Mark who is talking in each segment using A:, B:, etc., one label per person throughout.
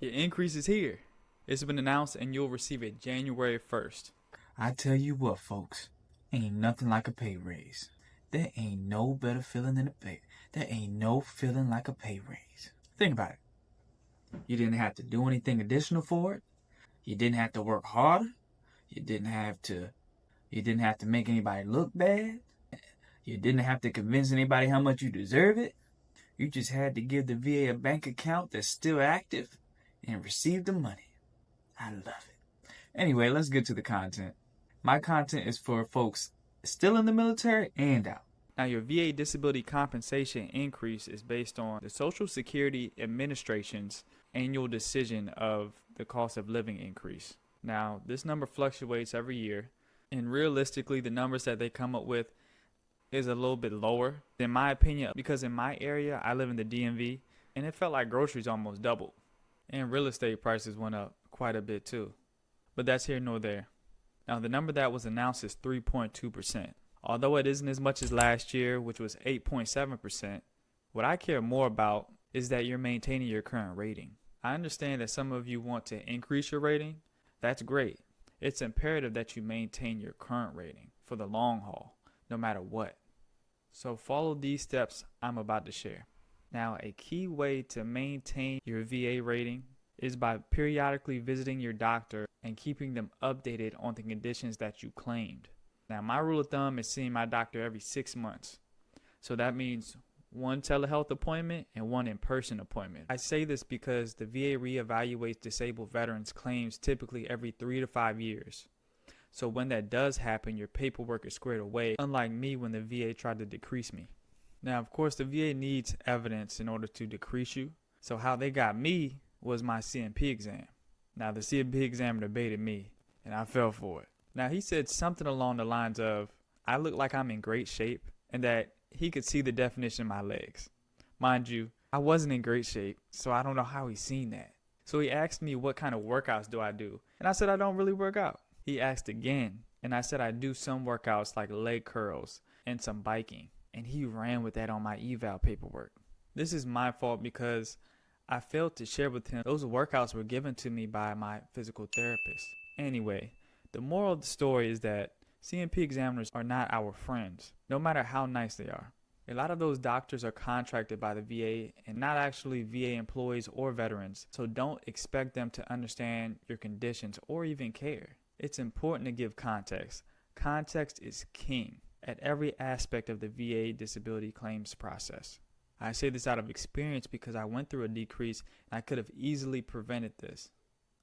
A: Your increase is here. It's been announced and you'll receive it January 1st.
B: I tell you what, folks, ain't nothing like a pay raise. There ain't no better feeling than a pay. There ain't no feeling like a pay raise. Think about it. You didn't have to do anything additional for it. You didn't have to work harder. You didn't have to. You didn't have to make anybody look bad. You didn't have to convince anybody how much you deserve it. You just had to give the VA a bank account that's still active and receive the money. I love it. Anyway, let's get to the content. My content is for folks still in the military and out.
A: Now, your VA disability compensation increase is based on the Social Security Administration's annual decision of the cost of living increase. Now, this number fluctuates every year, and realistically, the numbers that they come up with is a little bit lower, in my opinion, because in my area, I live in the DMV, and it felt like groceries almost doubled, and real estate prices went up quite a bit too. But that's here nor there. Now, the number that was announced is 3.2%. Although it isn't as much as last year, which was 8.7%, what I care more about is that you're maintaining your current rating. I understand that some of you want to increase your rating. That's great. It's imperative that you maintain your current rating for the long haul, no matter what. So follow these steps I'm about to share. Now, a key way to maintain your VA rating is by periodically visiting your doctor and keeping them updated on the conditions that you claimed. Now, my rule of thumb is seeing my doctor every 6 months. So that means one telehealth appointment and one in-person appointment. I say this because the VA reevaluates disabled veterans' claims typically every 3 to 5 years. So when that does happen, your paperwork is squared away, unlike me when the VA tried to decrease me. Now, of course, the VA needs evidence in order to decrease you. So how they got me was my CMP exam. Now, the CMP examiner debated me, and I fell for it. Now, he said something along the lines of, I look like I'm in great shape, and that he could see the definition of my legs. Mind you, I wasn't in great shape, so I don't know how he's seen that. So he asked me what kind of workouts do I do, and I said I don't really work out. He asked again, and I said I do some workouts like leg curls and some biking, and he ran with that on my eval paperwork. This is my fault because I failed to share with him those workouts were given to me by my physical therapist. Anyway, the moral of the story is that CMP examiners are not our friends, no matter how nice they are. A lot of those doctors are contracted by the VA and not actually VA employees or veterans, so don't expect them to understand your conditions or even care. It's important to give context. Context is king at every aspect of the VA disability claims process. I say this out of experience because I went through a decrease and I could have easily prevented this,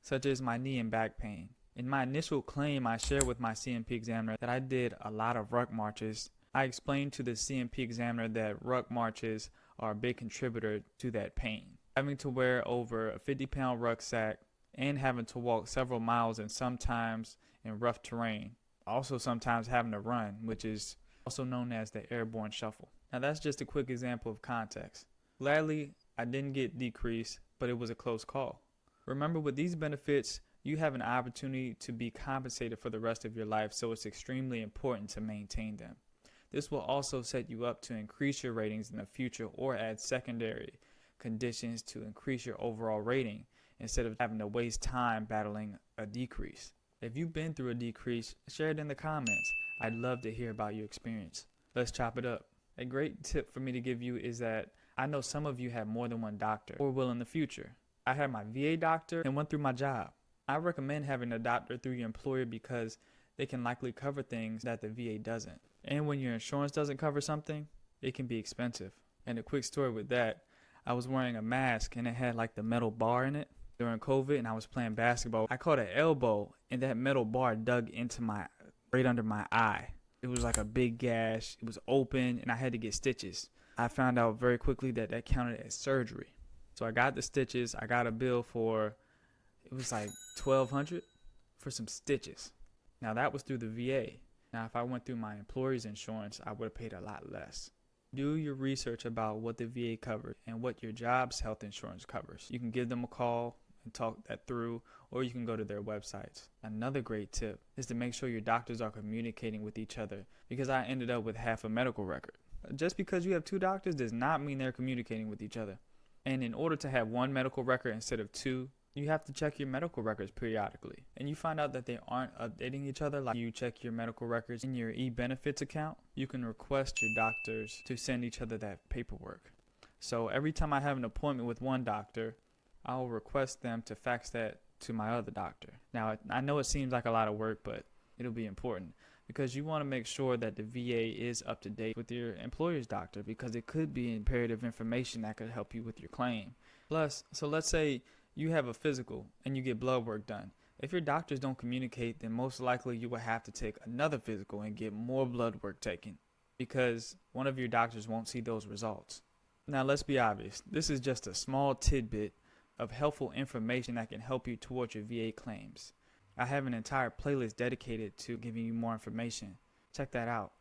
A: such as my knee and back pain. In my initial claim, I shared with my CMP examiner that I did a lot of ruck marches. I explained to the CMP examiner that ruck marches are a big contributor to that pain. Having to wear over a 50-pound rucksack and having to walk several miles and sometimes in rough terrain. Also sometimes having to run, which is also known as the airborne shuffle. Now that's just a quick example of context. Gladly, I didn't get decreased, but it was a close call. Remember, with these benefits, you have an opportunity to be compensated for the rest of your life, so it's extremely important to maintain them. This will also set you up to increase your ratings in the future or add secondary conditions to increase your overall rating instead of having to waste time battling a decrease. If you've been through a decrease, share it in the comments. I'd love to hear about your experience. Let's chop it up. A great tip for me to give you is that I know some of you have more than one doctor or will in the future. I had my VA doctor and went through my job. I recommend having a doctor through your employer because they can likely cover things that the VA doesn't. And when your insurance doesn't cover something, it can be expensive. And a quick story with that, I was wearing a mask and it had like the metal bar in it during COVID, and I was playing basketball. I caught an elbow and that metal bar dug into right under my eye. It was like a big gash. It was open and I had to get stitches. I found out very quickly that that counted as surgery. So I got the stitches. I got a bill for, it was like $1,200 for some stitches. Now that was through the VA. Now if I went through my employer's insurance, I would have paid a lot less. Do your research about what the VA covers and what your job's health insurance covers. You can give them a call and talk that through, or you can go to their websites. Another great tip is to make sure your doctors are communicating with each other, because I ended up with half a medical record. Just because you have two doctors does not mean they're communicating with each other. And in order to have one medical record instead of two, You have to check your medical records periodically, and you find out that they aren't updating each other. Like you check your medical records in your e-benefits account, you can request your doctors to send each other that paperwork. So every time I have an appointment with one doctor, I'll request them to fax that to my other doctor. Now, I know it seems like a lot of work, but it'll be important because you want to make sure that the VA is up to date with your employer's doctor, because it could be imperative information that could help you with your claim. Plus, so let's say you have a physical and you get blood work done. If your doctors don't communicate, then most likely you will have to take another physical and get more blood work taken, because one of your doctors won't see those results. Now, let's be obvious. This is just a small tidbit of helpful information that can help you towards your VA claims. I have an entire playlist dedicated to giving you more information. Check that out.